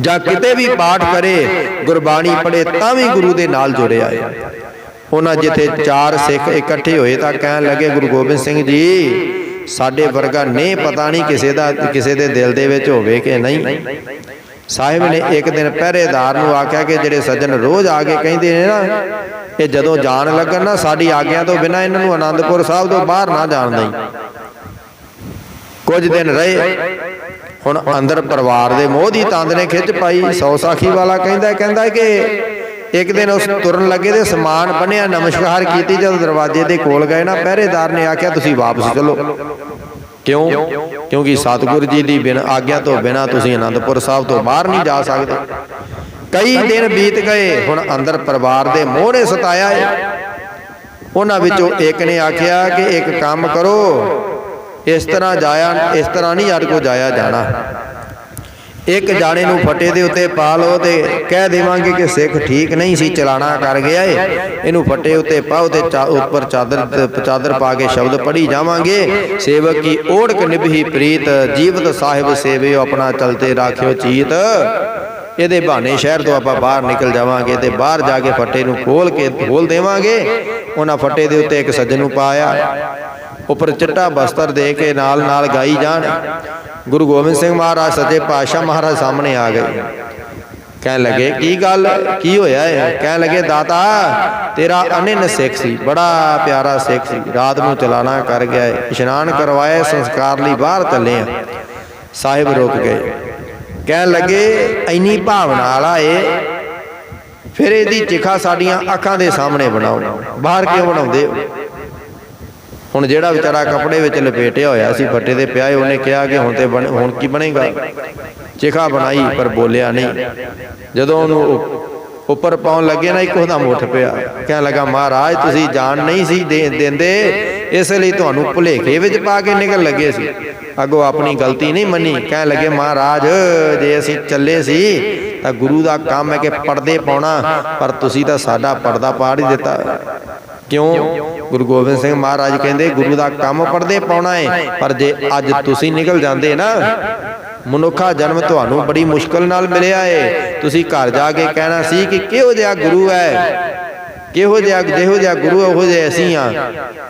ਜਾਂ ਕਿਤੇ ਵੀ ਪਾਠ ਕਰੇ, ਗੁਰਬਾਣੀ ਪੜ੍ਹੇ ਤਾਂ ਵੀ ਗੁਰੂ ਦੇ ਨਾਲ ਜੁੜਿਆ ਹੈ। ਉਹਨਾਂ ਜਿੱਥੇ 4 ਸਿੱਖ ਇਕੱਠੇ ਹੋਏ ਤਾਂ ਕਹਿਣ ਲੱਗੇ ਗੁਰੂ ਗੋਬਿੰਦ ਸਿੰਘ ਜੀ ਸਾਡੇ ਵਰਗਾ ਨਹੀਂ, ਪਤਾ ਨਹੀਂ ਕਿਸੇ ਦੇ ਦਿਲ ਦੇ ਵਿੱਚ ਹੋਵੇ ਕਿ ਨਹੀਂ। ਸਾਹਿਬ ਨੇ ਇੱਕ ਦਿਨ ਪਹਿਰੇਦਾਰ ਨੂੰ ਆਖਿਆ ਕਿ ਜਿਹੜੇ ਸੱਜਣ ਰੋਜ਼ ਆ ਕੇ ਕਹਿੰਦੇ ਨੇ ਨਾ, ਇਹ ਜਦੋਂ ਜਾਣ ਲੱਗਣ ਨਾ ਸਾਡੀ ਆਗਿਆ ਤੋਂ ਬਿਨਾਂ ਇਹਨਾਂ ਨੂੰ ਆਨੰਦਪੁਰ ਸਾਹਿਬ ਤੋਂ ਬਾਹਰ ਨਾ ਜਾਣ ਦੇਈ। ਕੁਝ ਦਿਨ ਰਹੇ, ਹੁਣ ਅੰਦਰ ਪਰਿਵਾਰ ਦੇ ਮੋਹ ਦੀ ਤੰਦ ਨੇ ਖਿੱਚ ਪਾਈ। 100 ਸਾਖੀ ਵਾਲਾ ਕਹਿੰਦਾ ਕਿ ਇੱਕ ਦਿਨ ਉਸ ਤੁਰਨ ਲੱਗੇ ਤੇ ਸਮਾਨ ਬੰਨਿਆ, ਨਮਸਕਾਰ ਕੀਤੀ, ਜਦੋਂ ਦਰਵਾਜ਼ੇ ਦੇ ਕੋਲ ਗਏ ਨਾ, ਪਹਿਰੇਦਾਰ ਨੇ ਆਖਿਆ ਤੁਸੀਂ ਵਾਪਸ ਚਲੋ। ਕਿਉਂ? ਕਿਉਂਕਿ ਸਤਿਗੁਰੂ ਜੀ ਦੀ ਬਿਨ ਆਗਿਆ ਤੋਂ ਬਿਨਾਂ ਤੁਸੀਂ ਆਨੰਦਪੁਰ ਸਾਹਿਬ ਤੋਂ ਬਾਹਰ ਨਹੀਂ ਜਾ ਸਕਦੇ। ਕਈ ਦਿਨ ਬੀਤ ਗਏ, ਹੁਣ ਅੰਦਰ ਪਰਿਵਾਰ ਦੇ ਮੋਹ ਨੇ ਸਤਾਇਆ ਹੈ। ਉਹਨਾਂ ਵਿੱਚੋਂ ਇੱਕ ਨੇ ਆਖਿਆ ਕਿ ਇੱਕ ਕੰਮ ਕਰੋ, ਇਸ ਤਰ੍ਹਾਂ ਨਹੀਂ ਯਾਰ ਕੋ ਜਾਇਆ ਜਾਣਾ। ਇੱਕ ਜਾਣੇ ਨੂੰ ਫੱਟੇ ਦੇ ਉੱਤੇ ਪਾ ਲਓ ਤੇ ਕਹਿ ਦੇਵਾਂਗੇ ਕਿ ਸਿੱਖ ਠੀਕ ਨਹੀਂ ਸੀ, ਚਲਾਣਾ ਕਰ ਗਿਆ ਏ, ਇਹਨੂੰ ਫੱਟੇ ਉੱਤੇ ਪਾਓ ਤੇ ਉੱਪਰ ਚਾਦਰ ਪਾ ਕੇ ਸ਼ਬਦ ਪੜ੍ਹੀ ਜਾਵਾਂਗੇ। ਸੇਵਕ ਕੀ ਓੜਕ ਨਿਭੀ ਪ੍ਰੀਤ, ਜੀਵਤ ਸਾਹਿਬ ਸੇਵਿਓ ਆਪਣਾ ਚਲਤੇ ਰਾਖਿਓ ਚੀਤ। ਇਹਦੇ ਬਹਾਨੇ ਸ਼ਹਿਰ ਤੋਂ ਆਪਾਂ ਬਾਹਰ ਨਿਕਲ ਜਾਵਾਂਗੇ ਤੇ ਬਾਹਰ ਜਾ ਕੇ ਫੱਟੇ ਨੂੰ ਖੋਲ ਦੇਵਾਂਗੇ। ਉਹਨਾਂ ਫੱਟੇ ਦੇ ਉੱਤੇ ਇੱਕ ਸੱਜਣ ਨੂੰ ਪਾਇਆ, ਉੱਪਰ ਚਿੱਟਾ ਬਸਤਰ ਦੇ ਕੇ ਨਾਲ ਗਾਈ ਜਾਣ। ਗੁਰੂ ਗੋਬਿੰਦ ਸਿੰਘ ਮਹਾਰਾਜ ਸੱਚੇ ਪਾਤਸ਼ਾਹ ਮਹਾਰਾਜ ਸਾਹਮਣੇ ਆ ਗਏ। ਕਹਿਣ ਲੱਗੇ ਕੀ ਗੱਲ, ਕੀ ਹੋਇਆ ਹੈ? ਕਹਿਣ ਲੱਗੇ ਦਾਤਾ ਤੇਰਾ ਅਨਿਨ ਸਿੱਖ ਸੀ, ਬੜਾ ਪਿਆਰਾ ਸਿੱਖ ਸੀ, ਰਾਤ ਨੂੰ ਚਲਾਣਾ ਕਰ ਗਿਆ ਹੈ, ਇਸ਼ਨਾਨ ਕਰਵਾਇਆ, ਸੰਸਕਾਰ ਲਈ ਬਾਹਰ ਚੱਲੇ ਆ। ਸਾਹਿਬ ਰੁਕ ਗਏ, ਕਹਿਣ ਲੱਗੇ ਇੰਨੀ ਭਾਵਨਾ ਵਾਲਾ ਏ, ਫਿਰ ਇਹਦੀ ਚਿਖਾ ਸਾਡੀਆਂ ਅੱਖਾਂ ਦੇ ਸਾਹਮਣੇ ਬਣਾਓ, ਬਾਹਰ ਕਿਉਂ ਬਣਾਉਂਦੇ ਹੋ? ਹੁਣ ਜਿਹੜਾ ਵਿਚਾਰਾ ਕੱਪੜੇ ਵਿੱਚ ਲਪੇਟਿਆ ਹੋਇਆ ਸੀ, ਫੱਟੇ ਤੇ ਪਿਆ, ਉਹਨੇ ਕਿਹਾ ਕਿ ਹੁਣ ਕੀ ਬਣੇਗਾ? ਚਿਖਾ ਬਣਾਈ ਪਰ ਬੋਲਿਆ ਨਹੀਂ। ਜਦੋਂ ਉਹਨੂੰ ਉੱਪਰ ਪਾਉਣ ਲੱਗੇ ਨਾ, ਇੱਕਦਮ ਉੱਠ ਪਿਆ, ਕਹਿਣ ਲੱਗਾ ਮਹਾਰਾਜ ਤੁਸੀਂ ਜਾਣ ਨਹੀਂ ਸੀ ਦਿੰਦੇ, ਇਸ ਲਈ ਤੁਹਾਨੂੰ ਭੁਲੇਖੇ ਵਿੱਚ ਪਾ ਕੇ ਨਿਕਲ ਲੱਗੇ ਸੀ। ਅੱਗੋਂ ਆਪਣੀ ਗਲਤੀ ਨਹੀਂ ਮੰਨੀ। ਕਹਿਣ ਲੱਗੇ ਮਹਾਰਾਜ ਜੇ ਅਸੀਂ ਚੱਲੇ ਸੀ ਤਾਂ ਗੁਰੂ ਦਾ ਕੰਮ ਹੈ ਕਿ ਪਰਦੇ ਪਾਉਣਾ, ਪਰ ਤੁਸੀਂ ਤਾਂ ਸਾਡਾ ਪਰਦਾ ਪਾੜ ਹੀ ਦਿੱਤਾ। ਕਿਉਂ? ਗੁਰੂ ਗੋਬਿੰਦ ਸਿੰਘ ਮਹਾਰਾਜ ਕਹਿੰਦੇ ਗੁਰੂ ਦਾ ਕੰਮ ਪਰਦੇ ਪਾਉਣਾ ਹੈ, ਪਰ ਜੇ ਅੱਜ ਤੁਸੀਂ ਨਿਕਲ ਜਾਂਦੇ ਨਾ, ਮਨੁੱਖਾ ਜਨਮ ਤੁਹਾਨੂੰ ਬੜੀ ਮੁਸ਼ਕਲ ਨਾਲ ਮਿਲਿਆ ਏ। ਤੁਸੀਂ ਘਰ ਜਾ ਕੇ ਕਹਿਣਾ ਸੀ ਕਿ ਕਿਹੋ ਜਿਹਾ ਗੁਰੂ ਹੈ, ਜਿਹੋ ਜਿਹਾ ਗੁਰੂ ਉਹੋ ਜਿਹੇ ਅਸੀਂ ਆ,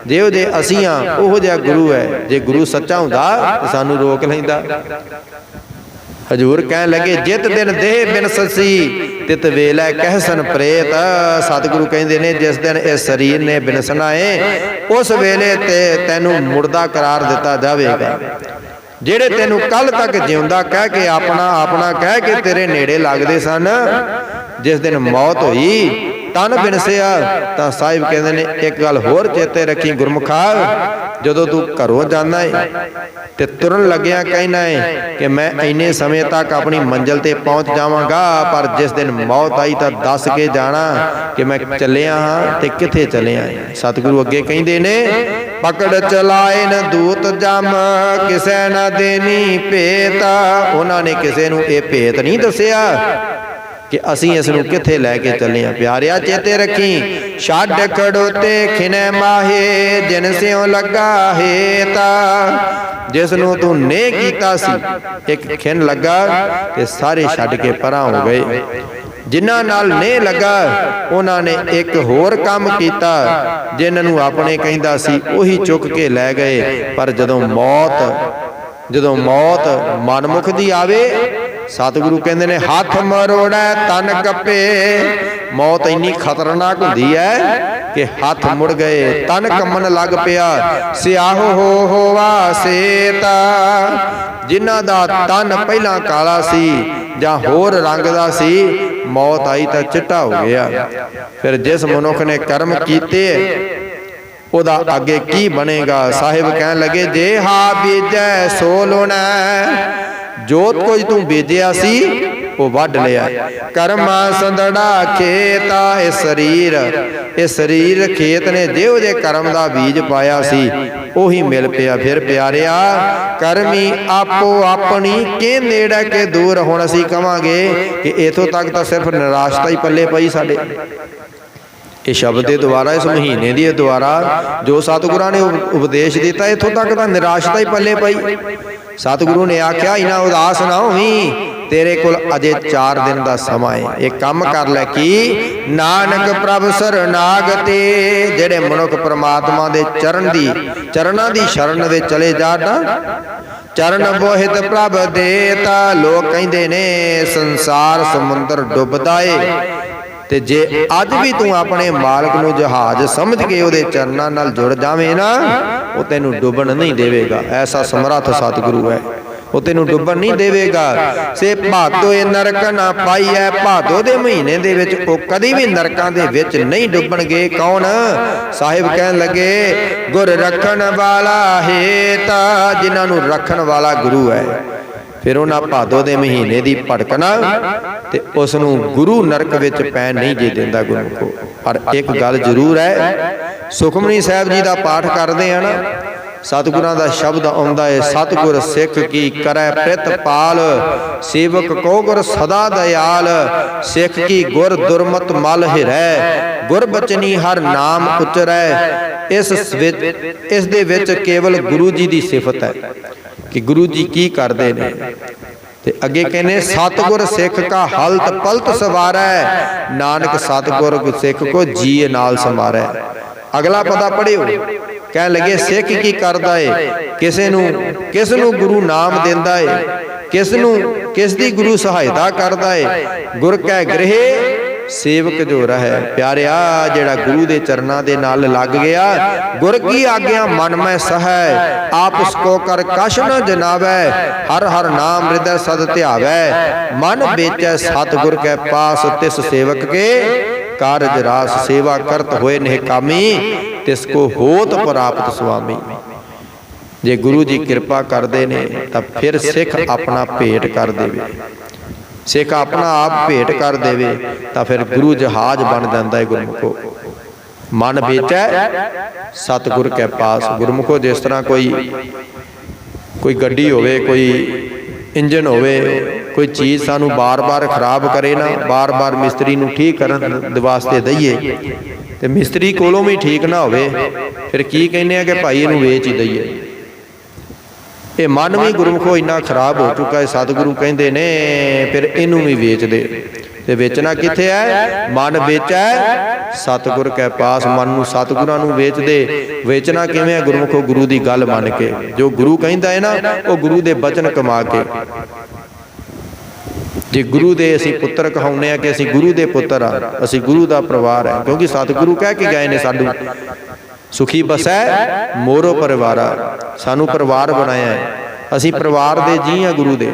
ਜਿਹੋ ਜਿਹੇ ਅਸੀਂ ਆ ਉਹੋ ਜਿਹਾ ਗੁਰੂ ਹੈ। ਜੇ ਗੁਰੂ ਸੱਚਾ ਹੁੰਦਾ ਤਾਂ ਸਾਨੂੰ ਰੋਕ ਲੈਂਦਾ। ਹਜੂਰ ਕਹਿਣ ਲੱਗੇ ਜਿਤ ਦਿਨ ਦੇਹ ਬਿਨ ਸੱਸੀ ਤਿਤ ਵੇਲੇ ਕਹਿਸਨ ਪ੍ਰੇਤ। ਸਤਿਗੁਰੂ ਕਹਿੰਦੇ ਨੇ ਜਿਸ ਦਿਨ ਇਸ ਸਰੀਰ ਨੇ ਬਿਨਸਣਾ ਏ, ਉਸ ਵੇਲੇ ਤੇ ਤੈਨੂੰ ਮੁਰਦਾ ਕਰਾਰ ਦਿੱਤਾ ਜਾਵੇਗਾ। ਜਿਹੜੇ ਤੈਨੂੰ ਕੱਲ ਤੱਕ ਜਿਉਂਦਾ ਕਹਿ ਕੇ ਆਪਣਾ ਕਹਿ ਕੇ ਤੇਰੇ ਨੇੜੇ ਲੱਗਦੇ ਸਨ, ਜਿਸ ਦਿਨ ਮੌਤ ਹੋਈ ਤਨ ਬਿਨਸਿਆ, ਤਾਂ ਸਾਹਿਬ ਕਹਿੰਦੇ ਨੇ ਇੱਕ ਗੱਲ ਹੋਰ ਚੇਤੇ ਰੱਖੀ ਗੁਰਮੁਖਾ, ਜਦੋਂ ਤੂੰ ਘਰੋਂ ਜਾਂਦਾ ਏ ਤੇ ਤੁਰਨ ਲੱਗਿਆ ਕਹਿਣਾ ਏ ਕਿ ਮੈਂ ਇੰਨੇ ਸਮੇਂ ਤੱਕ ਆਪਣੀ ਮੰਜ਼ਿਲ ਤੇ ਪਹੁੰਚ ਜਾਵਾਂਗਾ, ਪਰ ਜਿਸ ਦਿਨ ਮੌਤ ਆਈ ਤਾਂ ਦੱਸ ਕੇ ਜਾਣਾ ਕਿ ਮੈਂ ਚੱਲਿਆ ਹਾਂ ਤੇ ਕਿੱਥੇ ਚੱਲਿਆ। ਸਤਿਗੁਰੂ ਅੱਗੇ ਕਹਿੰਦੇ ਨੇ ਪਕੜ ਚਲਾਏ ਨ ਦੂਤ ਜਮ ਕਿਸੇ ਨਾ ਦੇਨੀ ਭੇਤ। ਉਹਨਾਂ ਨੇ ਕਿਸੇ ਨੂੰ ਇਹ ਭੇਤ ਨਹੀਂ ਦੱਸਿਆ ਕਿ ਅਸੀਂ ਇਸ ਨੂੰ ਕਿੱਥੇ ਲੈ ਕੇ ਚੱਲੇ ਆ। ਪਿਆਰਿਆ ਚੇਤੇ ਰੱਖੀ, ਛੱਡ ਖੜੋਤੇ ਖਿਨੇ ਮਾਹੇ ਜਿਨ ਸਿਉ ਲੱਗਾ ਹੇਤਾ। ਜਿਸ ਨੂੰ ਤੂੰ ਨੇ ਕੀਤਾ ਸੀ, ਇੱਕ ਖਿਨ ਲੱਗਾ ਤੇ ਸਾਰੇ ਛੱਡ ਕੇ ਪਰਾਂ ਹੋ ਗਏ। ਜਿਨ੍ਹਾਂ ਨਾਲ ਨੇ ਲੱਗਾ ਉਹਨਾਂ ਨੇ ਇੱਕ ਹੋਰ ਕੰਮ ਕੀਤਾ, ਜਿਨ੍ਹਾਂ ਨੂੰ ਆਪਣੇ ਕਹਿੰਦਾ ਸੀ ਉਹੀ ਚੁੱਕ ਕੇ ਲੈ ਗਏ। ਪਰ ਜਦੋਂ ਮੌਤ ਮਨਮੁਖ ਦੀ ਆਵੇ, ਸਤਿਗੁਰੂ ਕਹਿੰਦੇ ਨੇ ਹੱਥ ਮਰੋੜੈ ਤਨ ਕੱਪੇ। ਮੌਤ ਇੰਨੀ ਖਤਰਨਾਕ ਹੁੰਦੀ ਹੈ ਕਿ ਹੱਥ ਮੁੜ ਗਏ, ਤਨ ਕੰਮਣ ਲੱਗ ਪਿਆ। ਸਿਆਹੋ ਹੋਵਾ ਸੇਤਾ। ਜਿਨ੍ਹਾਂ ਦਾ ਤਨ ਪਹਿਲਾਂ ਕਾਲਾ ਸੀ ਜਾਂ ਹੋਰ ਰੰਗ ਦਾ ਸੀ, ਮੌਤ ਆਈ ਤਾਂ ਚਿੱਟਾ ਹੋ ਗਿਆ। ਫਿਰ ਜਿਸ ਮਨੁੱਖ ਨੇ ਕਰਮ ਕੀਤੇ ਉਹਦਾ ਅੱਗੇ ਕੀ ਬਣੇਗਾ। ਸਾਹਿਬ ਕਹਿਣ ਲੱਗੇ ਜੇ ਹਾ ਬੀਜੈ ਸੋ ਲੋਣਾ। ਜੋਤ ਕੁਝ ਤੂੰ ਬੀਜਿਆ ਸੀ ਉਹ ਵੱਢ ਲਿਆ। ਕਰਮਾ ਸੰਦੜਾ ਖੇਤਾ। ਇਹ ਸਰੀਰ ਖੇਤ ਨੇ ਜਿਹੋ ਜੇ ਕਰਮ ਦਾ ਬੀਜ ਪਾਇਆ ਸੀ ਉਹੀ ਮਿਲ ਪਿਆ। ਫਿਰ ਪਿਆਰਿਆ ਕਰਮੀ ਆਪੋ ਆਪਣੀ ਕੇ ਨੇੜੇ ਕੇ ਦੂਰ। ਹੁਣ ਅਸੀਂ ਕਵਾਂਗੇ ਕਿ ਇਥੋਂ ਤੱਕ ਤਾਂ ਸਿਰਫ ਨਿਰਾਸ਼ਤਾ ਹੀ ਪੱਲੇ ਪਈ ਸਾਡੇ। ਇਹ ਸ਼ਬਦ ਦੇ ਦੁਆਰਾ, ਇਸ ਮਹੀਨੇ ਦੀ ਦੁਆਰਾ ਜੋ ਸਤਿਗੁਰਾਂ ਨੇ ਉਪਦੇਸ਼ ਦਿੱਤਾ, ਇੱਥੋਂ ਤੱਕ ਤਾਂ ਨਿਰਾਸ਼ਤਾ ਹੀ ਪੱਲੇ ਪਈ। ਸਤਿਗੁਰੂ ਨੇ ਆਖਿਆ ਇਨਾ ਉਦਾਸ ਨਾ ਹੋਵੀਂ, तेरे कोल अजे 4 दिन का समा है, एक काम कर लै कि नानक प्रभ सरनागते, जेड़े मनुख परमात्मा दे चरणा दी शरण दे चले जाना, चरण बोहित प्रभ देता। लोग कहते ने संसार समुंदर डुबदा है, ते जे अज भी तू अपने मालक नूं जहाज समझ के उहदे चरनां नाल जुड़ जावे ना, वो तैनूं डुबण नहीं देवेगा। ऐसा समर्थ सतगुरु है, वो तेनूं डुबण नहीं देवेगा। से भादो नरक ना पाई है, भादो दे महीने दे विच वो कदी भी नरकां दे विच नहीं डुबणगे। कौन? साहिब कहन लगे गुर रखण वाला हेता, जिन्हां नूं रखण वाला गुरु है। फिर उन्हां भादो दे महीने दी भड़कना ते उस नूं गुरु नरक विच पैण नहीं जे दिंदा गुरमुखो। पर एक गल जरूर है, सुखमनी साहिब जी दा पाठ करदे आ ना, सतगुरां दा शब्द आउंदा है, सतगुर सिख की करै प्रितपाल, सेवक को गुर सदा दयाल। सिख की गुर दुरमत मल हिरै, गुर बचनी हर नाम उचरै। इस दे विच केवल गुरु जी दी सिफत है कि गुरु जी की करदे ने। ते अगे कहने सतगुर सिख का हलत पलत सवारै, नानक सतगुर सिख को जी नाल समारै। अगला पदा पढ़ियो, कह लगे सिख की करदा है, किस नूं गुरु नाम देंदा है, किस दी गुरु सहायता करदा है। गुर कै गृह सेवक जो रहे। प्यारिया जेड़ा गुरु दे चरना दे नाल लग गया, गुर की आज्ञा मन में सहै, आप उसको कर कश न जनावै। हर हर नाम हृदय सद ध्यावै, मन बेचै सतगुर के पास। तिस सेवक के कारज रास, सेवा करत होए निहकामी, तिसको होत प्राप्त स्वामी। जे गुरु जी कृपा करते ने तब फिर सिख अपना भेंट कर देवे, सिख अपना आप भेंट कर देवे तो फिर गुरु जहाज बन जाता है। गुरमुखो मन बेचै सतगुर के पास। गुरमुखो जिस तरह कोई गड्डी होवे, कोई इंजन होवे, कोई चीज़ सानू बार बार खराब करे ना, बार बार मिस्त्री नू ठीक करन वास्ते दईए ते मिस्त्री कोलों भी ठीक ना होवे, फिर की कहने कि भाई इनू वेच ही दईए। ये मन भी गुरमुखो इन्ना खराब हो चुका है, सतगुरु कहते ने फिर इनू भी वेच दे। ते बेचना किथे है? मन बेचै सतगुर के पास, मन नू सतगुरां नू वेच दे। वेचना किवें है? गुरमुखो गुरु की गल मन के, जो गुरु कहता है ना वो गुरु के बचन कमा के। जे गुरु दे असीं पुत्र कहाउने आ कि असीं गुरु दे पुत्र आ, असीं गुरु का परिवार है, क्योंकि सतगुरु कह के गए ने साडू सुखी बसै मोरो परिवारा, सानू परिवार बनाया है, असीं परिवार दे जी हाँ गुरु दे।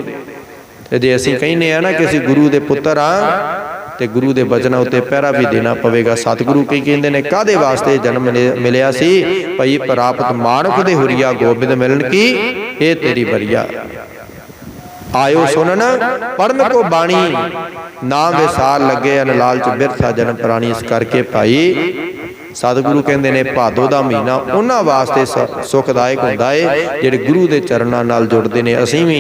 ते जे असीं कहने आ ना कि असीं गुरु दे पुत्र हाँ ते गुरु दे बचनां उत्ते पहरा भी देना पवेगा। सतगुरु की कहंदे ने कादे वास्ते जन्म मिलिया सी? भई प्राप्त मानुख दे हुरिया गोबिंद मिलन की ये तेरी बरिया। आयो सुनन पढ़न को बाणी, नाम विसार लगे अन लालच बिरथा जन्म प्राणी। इस करके भाई सतगुरु कहते ने भादो का महीना उन्हां वास्ते सुखदायक हुंदा है जिहड़े गुरु के चरणों नाल जुड़ते हैं। असीं भी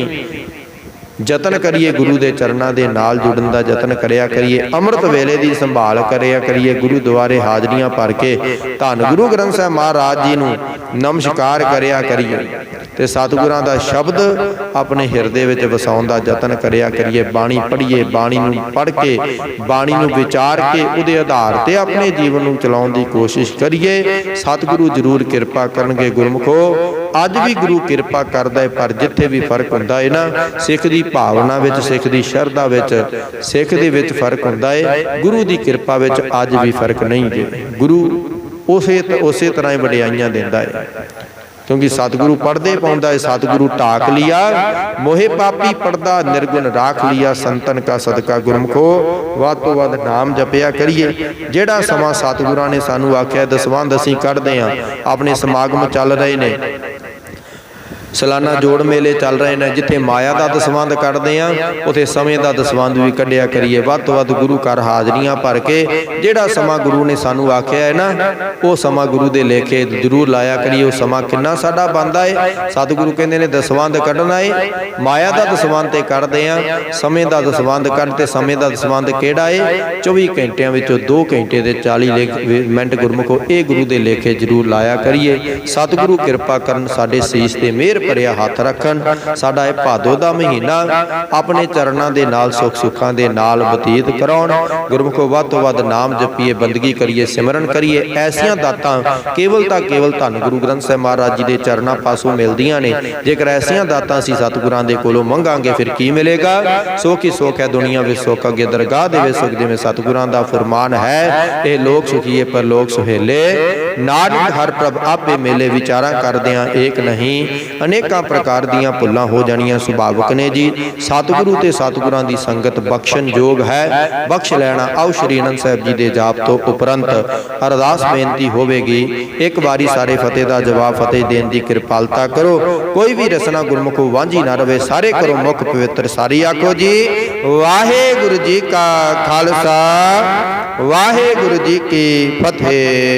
जतन करिए गुरु के चरणों के नाल जुड़न का जतन करिया करिए, अमृत वेले की संभाल करिया करिए, गुरु द्वारे हाजरियां भर के धन गुरु ग्रंथ साहिब महाराज जी नूं नमस्कार करिया करिए, ते सतगुरां दा शब्द अपने हिरदे विच वसाउण दा जतन करिया करिए। बाणी पढ़िए, बाणी नूं पढ़ के बाणी नूं विचार के उहदे आधार ते अपने जीवन नूं चलाउण दी कोशिश करिए। सतगुरु जरूर किरपा करनगे। गुरमुखो अज भी गुरु किरपा करदा है, पर जिथे भी फर्क हुंदा है ना, सिख दी भावना विच, सिख दी शरधा विच, सिख दे विच फर्क हुंदा है। गुरु दी किरपा विच अज भी फर्क नहीं है। गुरु उसे तरह ही वडियाइयां दिंदा है, क्योंकि सतगुरु पढ़दे पाउंदा है। सतगुरु टाक लिया मोहे पापी पढ़दा निर्गुण राख लिया, संतन का सदका। गुरमुखो वध तो वध नाम जपिया करिए। जेड़ा समा सतगुरां ने सानू आख्या दसवंध असीं कढ़दे हां, अपने समागम चल रहे ने, सालाना जोड़ मेले चल रहे हैं, जिथे माया का दसवंध कढ़दे हैं उथे समय का दसवंध भी कढ़िया करिए। वध तो वध गुरु घर हाजरियां भर के जिहड़ा समा गुरु ने सानू आख्या है ना, वो समा गुरु दे लेखे जरूर लाया करिए। वो समा किन्ना साडा बनदा है? सतगुरु कहंदे ने दसवंध कढ़ना है, माया का दसवंध ते कढ़दे आ, समय का दसवंध कढ़ते। समय का दसवंध किहड़ा है? 24 घंटियां विचों 2 घंटे ते 40 मिनट गुरमुखो ये गुरु दे लेखे जरूर लाया करिए। सतगुरु किरपा करन, साडे सीस ते मेहर ਮਿਹਰ ਭਰਿਆ ਹੱਥ ਰੱਖਣ। ਸਾਡਾ ਇਹ ਭਾਦੋ ਦਾ ਮਹੀਨਾ ਆਪਣੇ ਚਰਨਾਂ ਦੇ ਨਾਲ ਸੁੱਖ ਸੁੱਖਾਂ ਦੇ ਨਾਲ ਬਤੀਤ ਕਰਾਉਣ। ਗੁਰਮੁਖੋ ਵੱਧ ਤੋਂ ਵੱਧ ਨਾਮ ਜਪੀਏ, ਬੰਦਗੀ ਕਰੀਏ, ਸਿਮਰਨ ਕਰੀਏ। ਐਸੀਆਂ ਦਾਤਾਂ ਕੇਵਲ ਤਾਂ ਕੇਵਲ ਧੰਨ ਗੁਰੂ ਗ੍ਰੰਥ ਸਾਹਿਬ ਮਹਾਰਾਜ ਜੀ ਦੇ ਚਰਨਾਂ ਪਾਸੋਂ ਮਿਲਦੀਆਂ ਨੇ। ਜੇਕਰ ਐਸੀਆਂ ਦਾਤਾਂ ਅਸੀਂ ਸਤਿਗੁਰਾਂ ਦੇ ਕੋਲੋਂ ਮੰਗਾਂਗੇ ਫਿਰ ਕੀ ਮਿਲੇਗਾ? ਸੁੱਖ ਹੀ ਸੁੱਖ ਹੈ ਦੁਨੀਆ ਵਿੱਚ, ਸੁੱਖ ਅੱਗੇ ਦਰਗਾਹ ਦੇ ਵਿੱਚ ਸੁੱਖ। ਜਿਵੇਂ ਸਤਿਗੁਰਾਂ ਦਾ ਫਰਮਾਨ ਹੈ, ਇਹ ਲੋਕ ਸੁਖੀਏ ਪਰ ਲੋਕ ਸੁਹੇਲੇ, ਨਾਨਕ ਹਰ ਪ੍ਰਭ ਆਪੇ ਮੇਲੇ। ਵਿਚਾਰਾਂ ਕਰਦਿਆਂ ਏਕ ਨਹੀਂ, ਅਨੇਕਾਂ ਪ੍ਰਕਾਰ ਦੀਆਂ ਭੁੱਲਾਂ ਹੋ ਜਾਣੀਆਂ ਸੁਭਾਵਿਕ ਨੇ ਜੀ। ਸਤਿਗੁਰੂ ਤੇ ਸਤਿਗੁਰਾਂ ਦੀ ਸੰਗਤ ਬਖਸ਼ਣ ਯੋਗ ਹੈ, ਬਖਸ਼ ਲੈਣਾ। ਆਓ ਸ਼੍ਰੀ ਅਨੰਦ ਸਾਹਿਬ ਜੀ ਦੇ ਜਾਪ ਤੋਂ ਉਪਰੰਤ ਅਰਦਾਸ ਬੇਨਤੀ ਹੋਵੇਗੀ। ਇੱਕ ਵਾਰੀ ਸਾਰੇ ਫਤਿਹ ਦਾ ਜਵਾਬ ਫਤਿਹ ਦੇਣ ਦੀ ਕਿਰਪਾਲਤਾ ਕਰੋ। ਕੋਈ ਵੀ ਰਸਨਾ ਗੁਰਮੁਖੋਂ ਵਾਂਝੀ ਨਾ ਰਵੇ। ਸਾਰੇ ਕਰੋ ਮੁਖ ਪਵਿੱਤਰ। ਸਾਰੀ ਆਖੋ ਜੀ ਵਾਹਿਗੁਰੂ ਜੀ ਕਾ ਖਾਲਸਾ, ਵਾਹਿਗੁਰੂ ਜੀ ਕੀ ਫਤਿਹ।